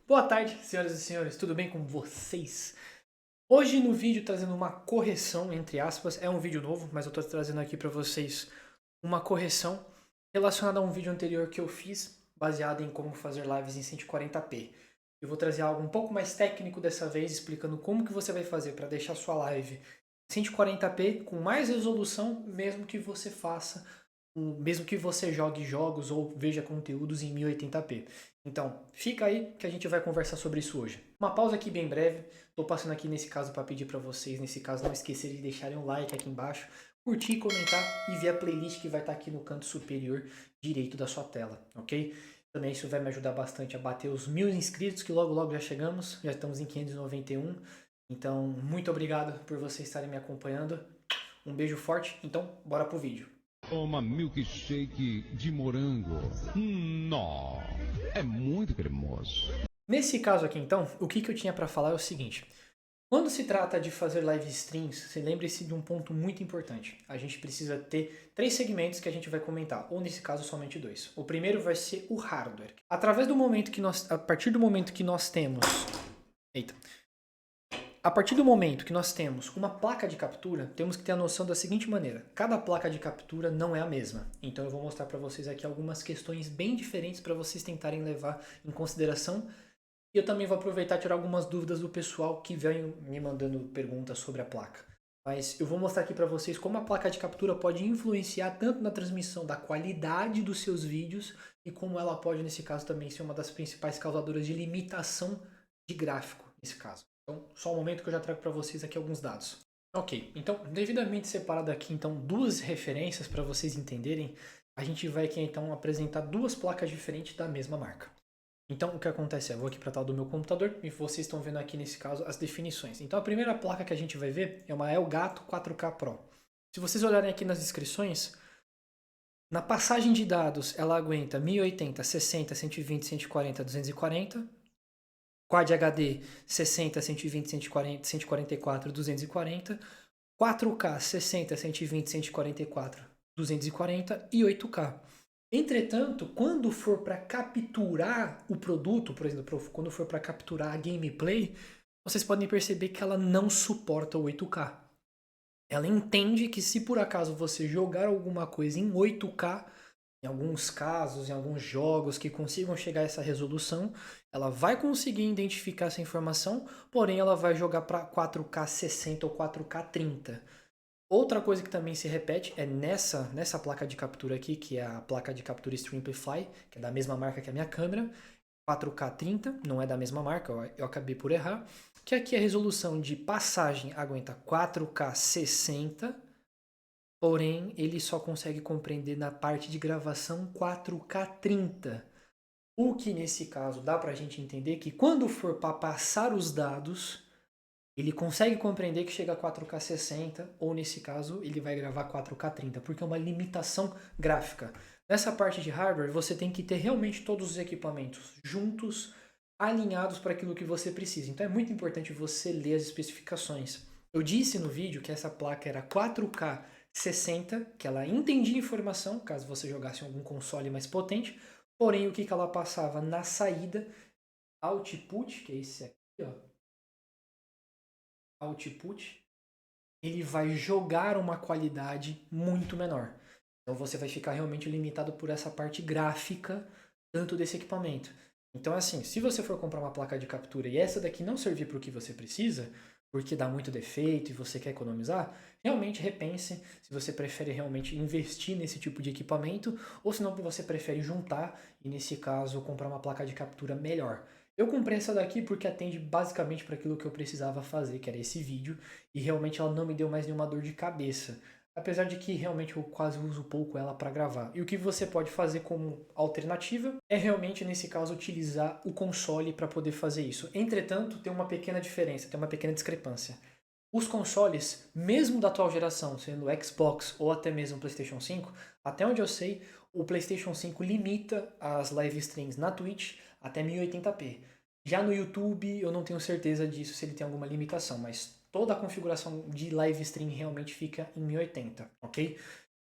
Boa tarde, senhoras e senhores, tudo bem com vocês? Hoje no vídeo trazendo uma correção, entre aspas, é um vídeo novo, mas eu tô trazendo aqui para vocês uma correção relacionada a um vídeo anterior que eu fiz, baseado em como fazer lives em 140p. Eu vou trazer algo um pouco mais técnico dessa vez, explicando como que você vai fazer para deixar sua live em 140p com mais resolução, mesmo que você jogue jogos ou veja conteúdos em 1080p. Então, fica aí que a gente vai conversar sobre isso hoje. Uma pausa aqui bem breve. Estou passando aqui nesse caso para pedir para vocês, nesse caso, não esquecerem de deixarem um like aqui embaixo, curtir, comentar e ver a playlist que vai estar aqui no canto superior direito da sua tela, ok? Também isso vai me ajudar bastante a bater os 1000 inscritos, que logo logo já chegamos, já estamos em 591. Então, muito obrigado por vocês estarem me acompanhando. Um beijo forte, então bora pro vídeo. Toma milkshake de morango. Nó, é muito cremoso. Nesse caso aqui, então, o que eu tinha para falar é o seguinte. Quando se trata de fazer live streams, você lembre-se de um ponto muito importante. A gente precisa ter 3 segmentos que a gente vai comentar, ou nesse caso somente 2. O primeiro vai ser o hardware. A partir do momento que nós temos, eita, a partir do momento que nós temos uma placa de captura, temos que ter a noção da seguinte maneira: cada placa de captura não é a mesma. Então eu vou mostrar para vocês aqui algumas questões bem diferentes para vocês tentarem levar em consideração. E eu também vou aproveitar e tirar algumas dúvidas do pessoal que vem me mandando perguntas sobre a placa. Mas eu vou mostrar aqui para vocês como a placa de captura pode influenciar tanto na transmissão da qualidade dos seus vídeos e como ela pode, nesse caso, também ser uma das principais causadoras de limitação de gráfico, nesse caso. Então, só um momento que eu já trago para vocês aqui alguns dados. Ok, então, devidamente separado aqui, então, duas referências para vocês entenderem, a gente vai aqui, então, apresentar duas placas diferentes da mesma marca. Então, o que acontece é, eu vou aqui para a tela do meu computador e vocês estão vendo aqui, nesse caso, as definições. Então, a primeira placa que a gente vai ver é uma Elgato 4K Pro. Se vocês olharem aqui nas descrições, na passagem de dados, ela aguenta 1080, 60, 120, 140, 240. Quad HD 60, 120, 140, 144, 240. 4K 60, 120, 144, 240 e 8K. Entretanto, quando for para capturar o produto, por exemplo, quando for para capturar a gameplay, vocês podem perceber que ela não suporta o 8K. Ela entende que se por acaso você jogar alguma coisa em 8K, em alguns casos, em alguns jogos que consigam chegar a essa resolução, ela vai conseguir identificar essa informação, porém ela vai jogar para 4K 60 ou 4K 30. Outra coisa que também se repete é nessa placa de captura aqui, que é a placa de captura Streamplify, que é da mesma marca que a minha câmera, 4K 30, não é da mesma marca, eu acabei por errar, que aqui a resolução de passagem aguenta 4K 60, porém ele só consegue compreender na parte de gravação 4K 30. O que nesse caso dá pra gente entender que quando for para passar os dados, ele consegue compreender que chega a 4K 60, ou nesse caso, ele vai gravar 4K 30, porque é uma limitação gráfica. Nessa parte de hardware, você tem que ter realmente todos os equipamentos juntos, alinhados para aquilo que você precisa. Então é muito importante você ler as especificações. Eu disse no vídeo que essa placa era 4K 60, que ela entendia informação, caso você jogasse em algum console mais potente, porém o que ela passava na saída, output, que é esse aqui, ó, output, ele vai jogar uma qualidade muito menor. Então você vai ficar realmente limitado por essa parte gráfica tanto desse equipamento. Então assim, se você for comprar uma placa de captura e essa daqui não servir para o que você precisa, porque dá muito defeito e você quer economizar, realmente repense se você prefere realmente investir nesse tipo de equipamento ou se não você prefere juntar e nesse caso comprar uma placa de captura melhor. Eu comprei essa daqui porque atende basicamente para aquilo que eu precisava fazer, que era esse vídeo, e realmente ela não me deu mais nenhuma dor de cabeça. Apesar de que realmente eu quase uso pouco ela para gravar. E o que você pode fazer como alternativa é realmente, nesse caso, utilizar o console para poder fazer isso. Entretanto, tem uma pequena diferença, tem uma pequena discrepância. Os consoles, mesmo da atual geração, sendo o Xbox ou até mesmo o PlayStation 5, até onde eu sei, o PlayStation 5 limita as live streams na Twitch até 1080p. Já no YouTube, eu não tenho certeza disso, se ele tem alguma limitação, mas toda a configuração de live stream realmente fica em 1080, ok?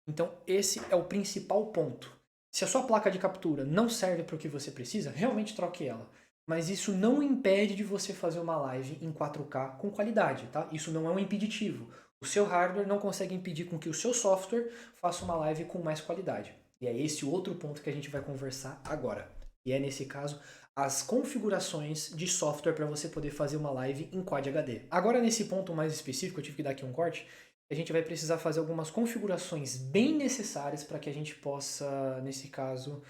Então, esse é o principal ponto. Se a sua placa de captura não serve para o que você precisa, realmente troque ela. mas isso não impede de você fazer uma live em 4K com qualidade, tá? Isso não é um impeditivo. O seu hardware não consegue impedir com que o seu software faça uma live com mais qualidade. E é esse o outro ponto que a gente vai conversar agora. E é, nesse caso, as configurações de software para você poder fazer uma live em Quad HD. Agora, nesse ponto mais específico, eu tive que dar aqui um corte, a gente vai precisar fazer algumas configurações bem necessárias para que a gente possa, nesse caso,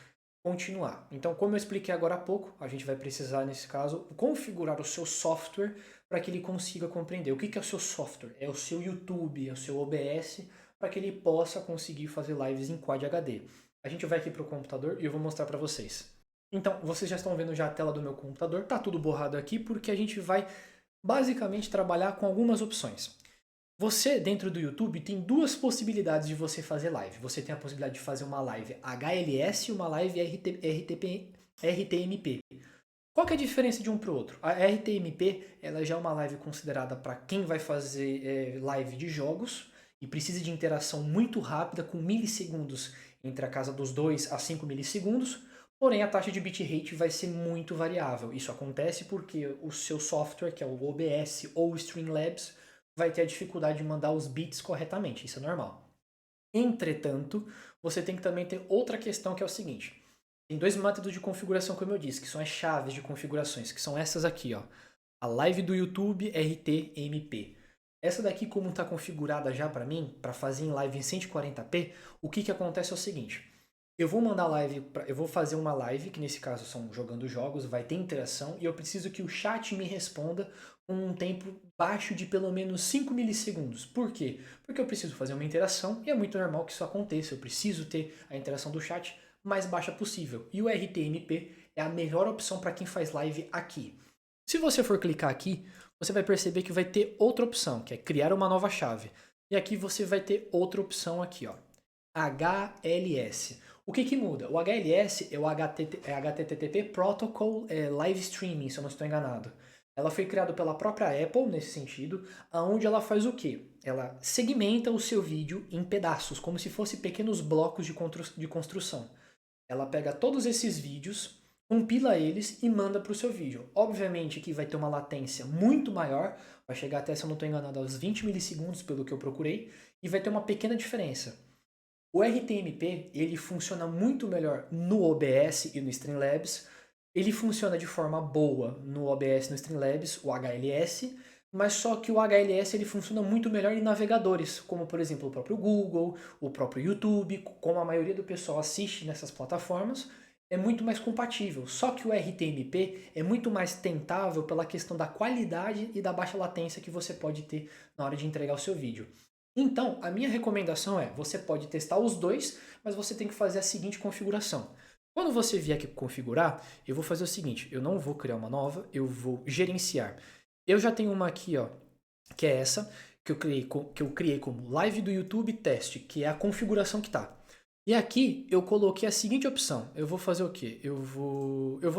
continuar. Então, como eu expliquei agora há pouco, a gente vai precisar, nesse caso, configurar o seu software para que ele consiga compreender. O que é o seu software? É o seu YouTube, é o seu OBS, para que ele possa conseguir fazer lives em Quad HD. A gente vai aqui para o computador e eu vou mostrar para vocês. Então, vocês já estão vendo já a tela do meu computador, tá tudo borrado aqui porque a gente vai basicamente trabalhar com algumas opções. Você, dentro do YouTube, tem duas possibilidades de você fazer live. Você tem a possibilidade de fazer uma live HLS e uma live RTMP. Qual que é a diferença de um para o outro? A RTMP ela já é uma live considerada para quem vai fazer live de jogos e precisa de interação muito rápida, com milissegundos entre a casa dos 2 a 5 milissegundos, porém a taxa de bitrate vai ser muito variável. Isso acontece porque o seu software, que é o OBS ou o Streamlabs, vai ter a dificuldade de mandar os bits corretamente, isso é normal. Entretanto, você tem que também ter outra questão que é o seguinte. Tem dois métodos de configuração, como eu disse, que são as chaves de configurações, que são essas aqui, ó. A live do YouTube RTMP. Essa daqui, como está configurada já para mim, para fazer em live em 140p, o que acontece é o seguinte. Eu vou mandar live, eu vou fazer uma live, que nesse caso são jogando jogos, vai ter interação, e eu preciso que o chat me responda com um tempo baixo de pelo menos 5 milissegundos. Por quê? Porque eu preciso fazer uma interação, e é muito normal que isso aconteça. Eu preciso ter a interação do chat mais baixa possível. E o RTMP é a melhor opção para quem faz live aqui. Se você for clicar aqui, você vai perceber que vai ter outra opção, que é criar uma nova chave. E aqui você vai ter outra opção aqui, ó. HLS. O que muda? O HLS é o HTTP Protocol Live Streaming, se eu não estou enganado. Ela foi criada pela própria Apple, nesse sentido, aonde ela faz o quê? Ela segmenta o seu vídeo em pedaços, como se fosse pequenos blocos de construção. Ela pega todos esses vídeos, compila eles e manda para o seu vídeo. Obviamente que vai ter uma latência muito maior, vai chegar até, se eu não estou enganado, aos 20 milissegundos, pelo que eu procurei, e vai ter uma pequena diferença. O RTMP ele funciona muito melhor no OBS e no Streamlabs. Ele funciona de forma boa no OBS e no Streamlabs, o HLS, mas só que o HLS ele funciona muito melhor em navegadores, como por exemplo o próprio Google, o próprio YouTube, como a maioria do pessoal assiste nessas plataformas, é muito mais compatível. Só que o RTMP é muito mais tentável pela questão da qualidade e da baixa latência que você pode ter na hora de entregar o seu vídeo. Então, a minha recomendação é, você pode testar os dois, mas você tem que fazer a seguinte configuração. Quando você vier aqui configurar, eu vou fazer o seguinte, eu não vou criar uma nova, eu vou gerenciar. Eu já tenho uma aqui, ó, que é essa, que eu criei como live do YouTube teste, que é a configuração que tá. E aqui eu coloquei a seguinte opção, eu vou fazer o quê?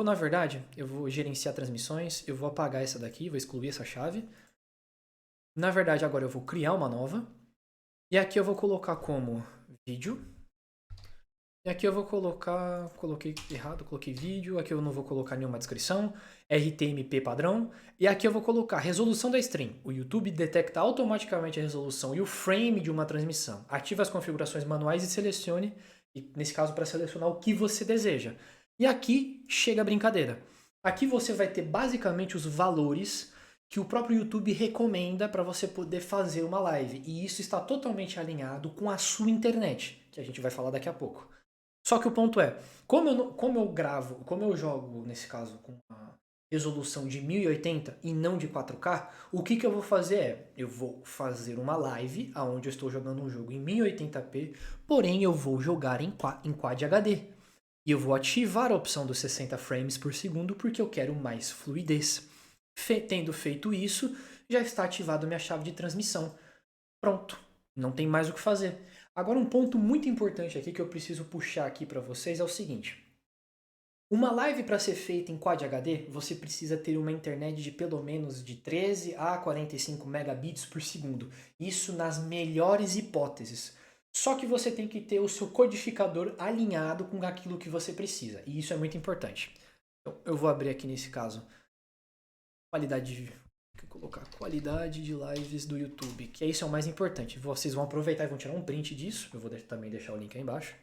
Na verdade, eu vou gerenciar transmissões, eu vou apagar essa daqui, vou excluir essa chave. Na verdade, agora eu vou criar uma nova. E aqui eu vou colocar como vídeo. E aqui eu vou colocar, coloquei errado, coloquei vídeo. Aqui eu não vou colocar nenhuma descrição. RTMP padrão. E aqui eu vou colocar resolução da stream. O YouTube detecta automaticamente a resolução e o frame de uma transmissão. Ative as configurações manuais e selecione, e nesse caso para selecionar o que você deseja. E aqui chega a brincadeira. Aqui você vai ter basicamente os valores que o próprio YouTube recomenda para você poder fazer uma live. E isso está totalmente alinhado com a sua internet, que a gente vai falar daqui a pouco. Só que o ponto é, como eu jogo, nesse caso, com uma resolução de 1080 e não de 4K, o que eu vou fazer é, eu vou fazer uma live onde eu estou jogando um jogo em 1080p, porém eu vou jogar em Quad HD. E eu vou ativar a opção dos 60 frames por segundo porque eu quero mais fluidez. Tendo feito isso, já está ativada minha chave de transmissão. Pronto, não tem mais o que fazer. Agora um ponto muito importante aqui que eu preciso puxar aqui para vocês é o seguinte. Uma live para ser feita em Quad HD, você precisa ter uma internet de pelo menos de 13 a 45 megabits por segundo. Isso nas melhores hipóteses. Só que você tem que ter o seu codificador alinhado com aquilo que você precisa. E isso é muito importante. Então, eu vou abrir aqui nesse caso qualidade de... Vou colocar qualidade de lives do YouTube, que isso é o mais importante. Vocês vão aproveitar e vão tirar um print disso. Eu vou também deixar o link aí embaixo.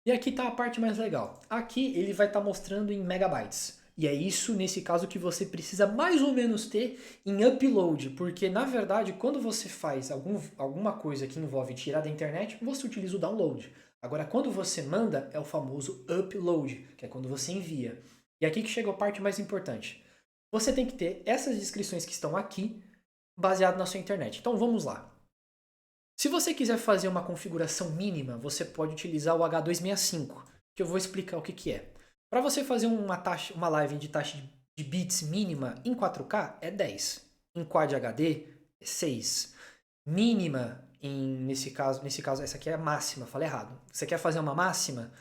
E aqui está a parte mais legal. Aqui ele vai estar mostrando em megabytes. E é isso, nesse caso, que você precisa mais ou menos ter em upload. Porque, na verdade, quando você faz alguma coisa que envolve tirar da internet, você utiliza o download. Agora, quando você manda, é o famoso upload, que é quando você envia. E aqui que chega a parte mais importante. Você tem que ter essas descrições que estão aqui, baseado na sua internet. Então, vamos lá. Se você quiser fazer uma configuração mínima, você pode utilizar o H265, que eu vou explicar o que é. Para você fazer uma live de taxa de bits mínima em 4K é 10. Em Quad HD é 6. Mínima, nesse caso, essa aqui é a máxima, falei errado. Você quer fazer uma máxima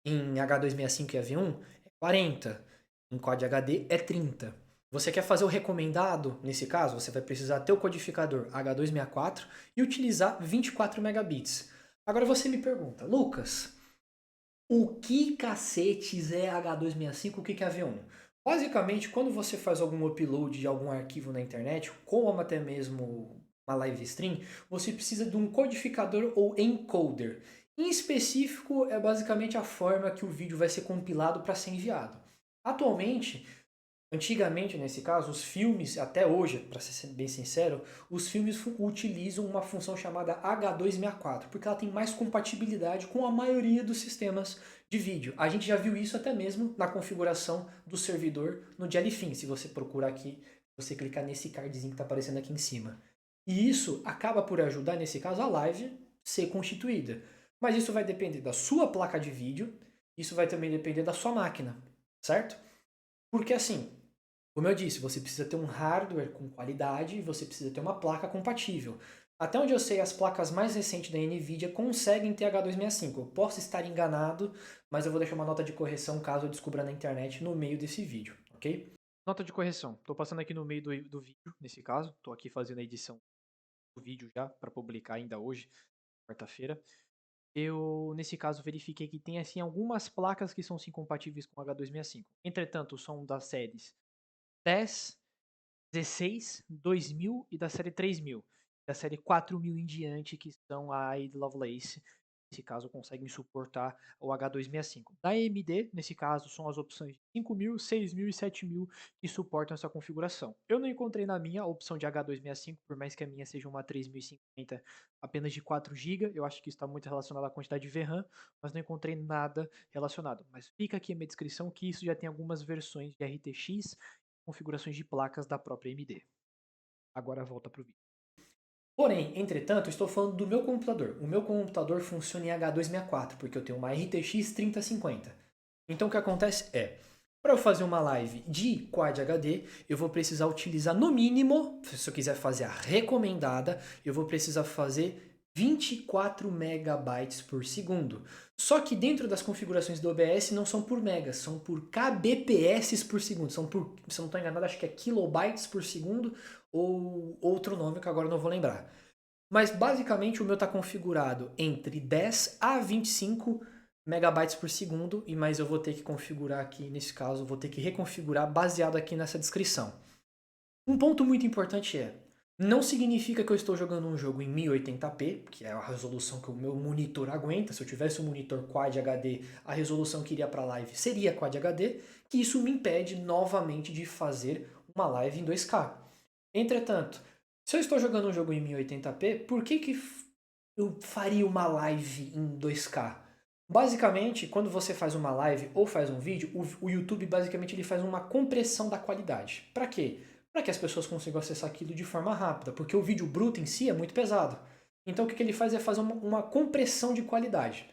em H265 e AV1 é 40. Em Quad HD é 30. Você quer fazer o recomendado, nesse caso, você vai precisar ter o codificador H264 e utilizar 24 megabits. Agora você me pergunta, Lucas, o que cacetes é H265, o que é AV1? Basicamente, quando você faz algum upload de algum arquivo na internet, como até mesmo uma live stream, você precisa de um codificador ou encoder. Em específico, é basicamente a forma que o vídeo vai ser compilado para ser enviado. Atualmente, antigamente, nesse caso, os filmes, até hoje, para ser bem sincero, os filmes utilizam uma função chamada H264, porque ela tem mais compatibilidade com a maioria dos sistemas de vídeo. A gente já viu isso até mesmo na configuração do servidor no Jellyfin. Se você procurar aqui, você clicar nesse cardzinho que está aparecendo aqui em cima. E isso acaba por ajudar, nesse caso, a live ser constituída. Mas isso vai depender da sua placa de vídeo, isso vai também depender da sua máquina, certo? Porque assim, como eu disse, você precisa ter um hardware com qualidade e você precisa ter uma placa compatível. Até onde eu sei, as placas mais recentes da NVIDIA conseguem ter H265. Eu posso estar enganado, mas eu vou deixar uma nota de correção caso eu descubra na internet no meio desse vídeo, ok? Nota de correção. Estou passando aqui no meio do vídeo, nesse caso. Estou aqui fazendo a edição do vídeo já para publicar ainda hoje, quarta-feira. Eu, nesse caso, verifiquei que tem assim algumas placas que são sim compatíveis com H265. Entretanto, são das séries 10, 16, 2000 e da série 3000. Da série 4000 em diante, que são a AID Lovelace, nesse caso conseguem suportar o H265. Da AMD, nesse caso, são as opções 5000, 6000 e 7000 que suportam essa configuração. Eu não encontrei na minha a opção de H265, por mais que a minha seja uma 3050 apenas de 4 GB, eu acho que isso está muito relacionado à quantidade de VRAM, mas não encontrei nada relacionado. Mas fica aqui a minha descrição que isso já tem algumas versões de RTX, configurações de placas da própria AMD. Agora volta para o vídeo. Porém, entretanto, estou falando do meu computador. O meu computador funciona em H264, porque eu tenho uma RTX 3050. Então o que acontece é, para eu fazer uma live de Quad HD, eu vou precisar utilizar no mínimo, se eu quiser fazer a recomendada, eu vou precisar fazer 24 megabytes por segundo. Só que dentro das configurações do OBS não são por megas, são por kbps por segundo. São por, se eu não estou enganado, acho que é kilobytes por segundo ou outro nome que agora não vou lembrar. Mas basicamente o meu está configurado entre 10 a 25 megabytes por segundo, e mais eu vou ter que configurar aqui, nesse caso, vou ter que reconfigurar baseado aqui nessa descrição. Um ponto muito importante é, não significa que eu estou jogando um jogo em 1080p, que é a resolução que o meu monitor aguenta. Se eu tivesse um monitor Quad HD, a resolução que iria para a live seria Quad HD, que isso me impede novamente de fazer uma live em 2K. Entretanto, se eu estou jogando um jogo em 1080p, por que eu faria uma live em 2K? Basicamente, quando você faz uma live ou faz um vídeo, o YouTube basicamente ele faz uma compressão da qualidade. Para quê? Para que as pessoas consigam acessar aquilo de forma rápida, porque o vídeo bruto em si é muito pesado. Então o que ele faz é fazer uma compressão de qualidade.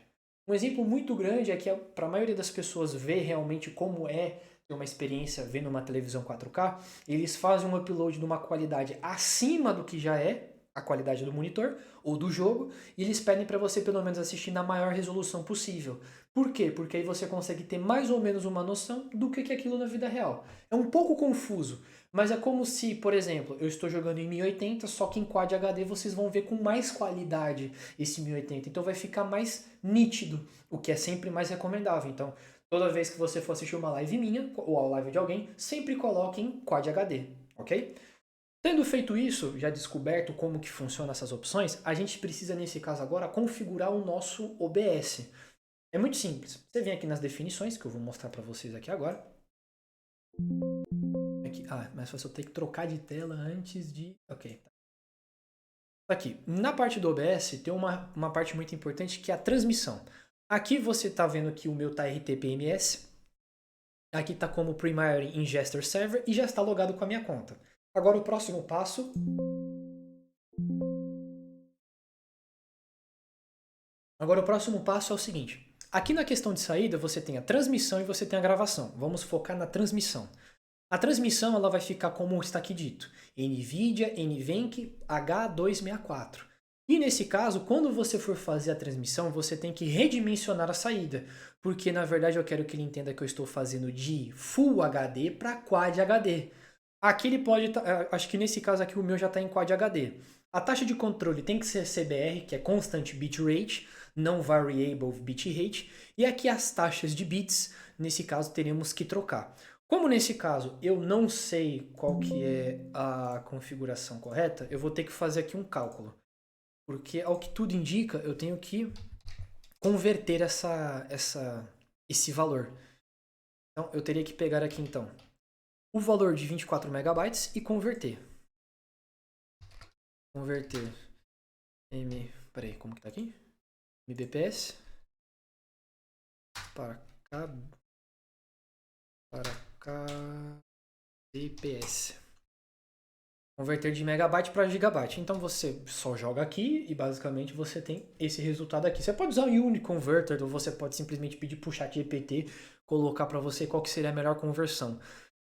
Um exemplo muito grande é que para a maioria das pessoas ver realmente como é ter uma experiência vendo uma televisão 4K, eles fazem um upload de uma qualidade acima do que já é a qualidade do monitor ou do jogo, e eles pedem para você pelo menos assistir na maior resolução possível. Por quê? Porque aí você consegue ter mais ou menos uma noção do que é aquilo na vida real. É um pouco confuso, mas é como se, por exemplo, eu estou jogando em 1080, só que em Quad HD vocês vão ver com mais qualidade esse 1080, então vai ficar mais nítido, o que é sempre mais recomendável. Então, Toda vez que você for assistir uma live minha ou a live de alguém, sempre coloque em Quad HD, ok? Tendo feito isso, já descoberto como que funciona essas opções, a gente precisa, nesse caso agora, configurar o nosso OBS. É muito simples. Você vem aqui nas definições, que eu vou mostrar para vocês aqui agora. Aqui, mas eu tenho que trocar de tela antes de... Ok. Aqui, na parte do OBS, tem uma parte muito importante que é a transmissão. Aqui você está vendo que o meu está RTPMS. Aqui está como Primary Ingester Server e já está logado com a minha conta. Agora o próximo passo... Agora o próximo passo é o seguinte. Aqui na questão de saída você tem a transmissão e você tem a gravação. Vamos focar na transmissão. A transmissão ela vai ficar como está aqui dito. NVIDIA NVENC H264. E nesse caso, quando você for fazer a transmissão, você tem que redimensionar a saída. Porque na verdade eu quero que ele entenda que eu estou fazendo de Full HD para Quad HD. Aqui ele pode, acho que nesse caso aqui o meu já está em Quad HD. A taxa de controle tem que ser CBR, que é Constant Bitrate, não Variable Bitrate. E aqui as taxas de bits, nesse caso teremos que trocar. Como nesse caso eu não sei qual que é a configuração correta, eu vou ter que fazer aqui um cálculo. Porque ao que tudo indica, eu tenho que converter esse valor. Então eu teria que pegar aqui então o valor de 24 megabytes e converter. Converter peraí, como que tá aqui? mbps para kbps. Converter de megabyte para gigabyte. Então você só joga aqui e basicamente você tem esse resultado aqui. Você pode usar o Uniconverter ou você pode simplesmente pedir para o ChatGPT colocar para você qual que seria a melhor conversão.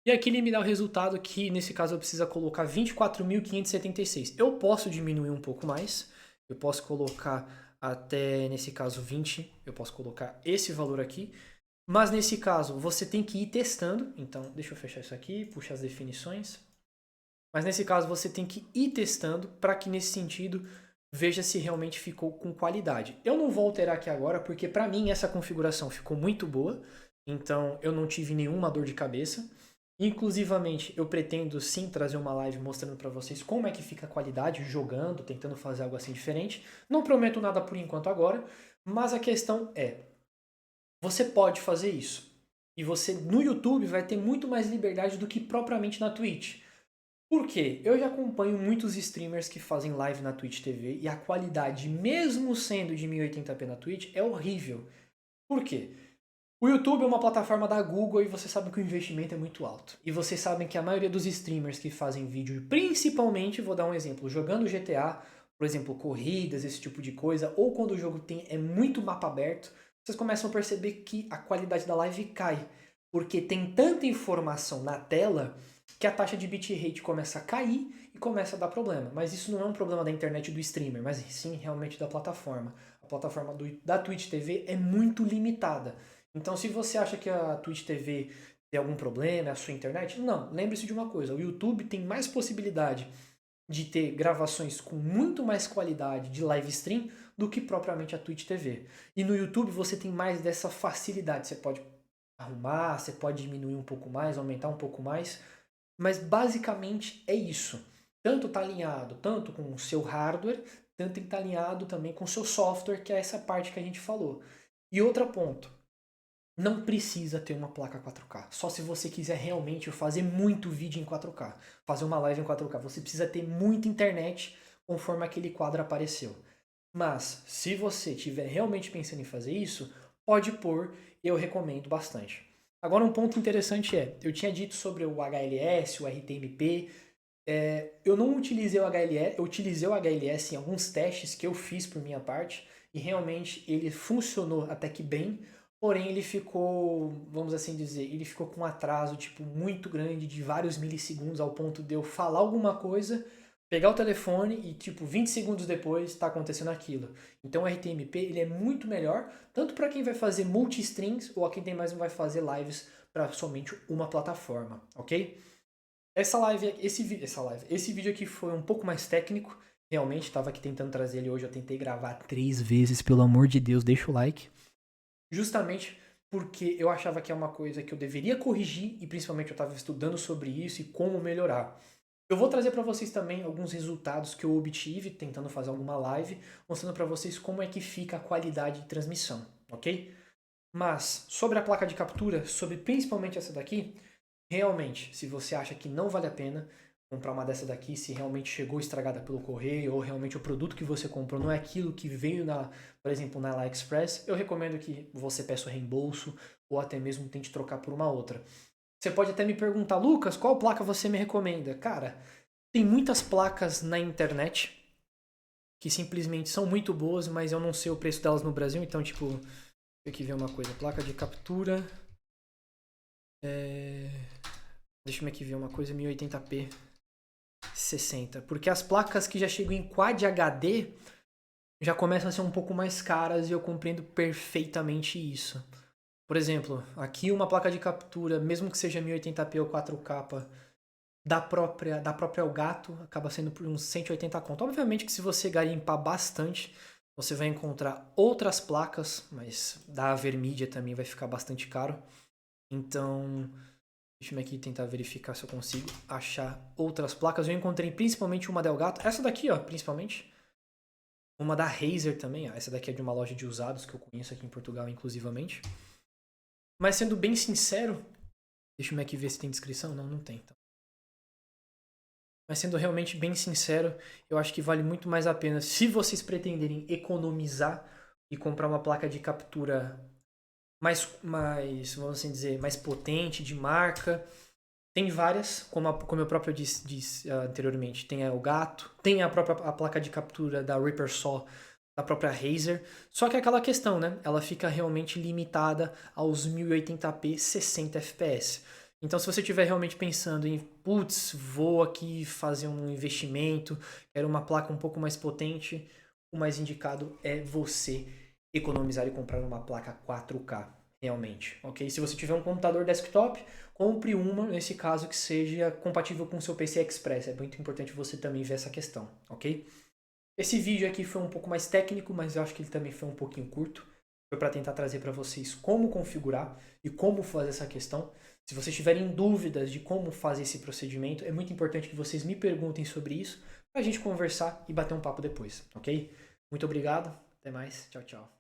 E aqui ele me dá o resultado que, nesse caso, eu preciso colocar 24.576. Eu posso diminuir um pouco mais. Eu posso colocar até, nesse caso, 20. Eu posso colocar esse valor aqui. Mas, nesse caso, você tem que ir testando. Então, deixa eu fechar isso aqui, puxar as definições. Mas, nesse caso, você tem que ir testando para que, nesse sentido, veja se realmente ficou com qualidade. Eu não vou alterar aqui agora, porque, para mim, essa configuração ficou muito boa. Então, eu não tive nenhuma dor de cabeça. Inclusivamente, eu pretendo sim trazer uma live mostrando para vocês como é que fica a qualidade jogando, tentando fazer algo assim diferente. Não prometo nada por enquanto agora, mas a questão é, você pode fazer isso. E você no YouTube vai ter muito mais liberdade do que propriamente na Twitch. Por quê? Eu já acompanho muitos streamers que fazem live na Twitch TV e a qualidade, mesmo sendo de 1080p na Twitch, é horrível. Por quê? O YouTube é uma plataforma da Google e você sabe que o investimento é muito alto. E vocês sabem que a maioria dos streamers que fazem vídeo, principalmente, vou dar um exemplo, jogando GTA, por exemplo, corridas, esse tipo de coisa, ou quando o jogo é muito mapa aberto, vocês começam a perceber que a qualidade da live cai. Porque tem tanta informação na tela que a taxa de bitrate começa a cair e começa a dar problema. Mas isso não é um problema da internet do streamer, mas sim realmente da plataforma. A plataforma da Twitch TV é muito limitada. Então, se você acha que a Twitch TV tem algum problema, é a sua internet, não. Lembre-se de uma coisa, o YouTube tem mais possibilidade de ter gravações com muito mais qualidade de live stream do que propriamente a Twitch TV. E no YouTube você tem mais dessa facilidade, você pode arrumar, você pode diminuir um pouco mais, aumentar um pouco mais, mas basicamente é isso. Tanto está alinhado tanto com o seu hardware, tanto está alinhado também com o seu software, que é essa parte que a gente falou. E outro ponto, não precisa ter uma placa 4K. Só se você quiser realmente fazer muito vídeo em 4K. Fazer uma live em 4K. Você precisa ter muita internet conforme aquele quadro apareceu. Mas, se você estiver realmente pensando em fazer isso, pode pôr, eu recomendo bastante. Agora um ponto interessante eu tinha dito sobre o HLS, o RTMP, eu não utilizei o HLS, eu utilizei o HLS em alguns testes que eu fiz por minha parte, e realmente ele funcionou até que bem, porém ele ficou, vamos assim dizer, ele ficou com um atraso tipo, muito grande de vários milissegundos ao ponto de eu falar alguma coisa, pegar o telefone e tipo 20 segundos depois está acontecendo aquilo. Então o RTMP ele é muito melhor, tanto para quem vai fazer multi-streams ou a quem tem mais vai fazer lives para somente uma plataforma, ok? Esse vídeo aqui foi um pouco mais técnico, realmente estava aqui tentando trazer ele hoje, eu tentei gravar 3 vezes, pelo amor de Deus, deixa o like. Justamente porque eu achava que é uma coisa que eu deveria corrigir e principalmente eu estava estudando sobre isso e como melhorar. Eu vou trazer para vocês também alguns resultados que eu obtive tentando fazer alguma live, mostrando para vocês como é que fica a qualidade de transmissão, ok? Mas sobre a placa de captura, sobre principalmente essa daqui, realmente, se você acha que não vale a pena comprar uma dessa daqui, se realmente chegou estragada pelo correio ou realmente o produto que você comprou não é aquilo que veio por exemplo, na AliExpress, eu recomendo que você peça o reembolso ou até mesmo tente trocar por uma outra. Você pode até me perguntar, Lucas, qual placa você me recomenda? Cara, tem muitas placas na internet que simplesmente são muito boas, mas eu não sei o preço delas no Brasil, então, tipo, deixa eu aqui ver uma coisa. Placa de captura. Deixa eu aqui ver uma coisa, 1080p 60. Porque as placas que já chegam em Quad HD já começam a ser um pouco mais caras e eu compreendo perfeitamente isso. Por exemplo, aqui uma placa de captura, mesmo que seja 1080p ou 4K, da própria Elgato, acaba sendo por uns 180 conto. Obviamente que se você garimpar bastante, você vai encontrar outras placas, mas da Avermedia também vai ficar bastante caro. Então, deixa eu aqui tentar verificar se eu consigo achar outras placas. Eu encontrei principalmente uma da Elgato, essa daqui, ó, principalmente. Uma da Razer também, ó. Essa daqui é de uma loja de usados que eu conheço aqui em Portugal, inclusivamente. Mas sendo bem sincero, deixa eu aqui ver se tem descrição. Não, não tem. Então. Mas sendo realmente bem sincero, eu acho que vale muito mais a pena se vocês pretenderem economizar e comprar uma placa de captura vamos assim dizer, mais potente, de marca. Tem várias, como eu próprio disse anteriormente. Tem a Elgato, tem a placa de captura da Reaper Saw, da própria Razer. Só que é aquela questão, né? Ela fica realmente limitada aos 1080p 60 fps. Então, se você estiver realmente pensando em, putz, vou aqui fazer um investimento, quero uma placa um pouco mais potente, o mais indicado é você economizar e comprar uma placa 4K, realmente, ok? Se você tiver um computador desktop, compre uma, nesse caso, que seja compatível com o seu PC Express. É muito importante você também ver essa questão, ok? Esse vídeo aqui foi um pouco mais técnico, mas eu acho que ele também foi um pouquinho curto. Foi para tentar trazer para vocês como configurar e como fazer essa questão. Se vocês tiverem dúvidas de como fazer esse procedimento, é muito importante que vocês me perguntem sobre isso para a gente conversar e bater um papo depois, ok? Muito obrigado, até mais, tchau, tchau.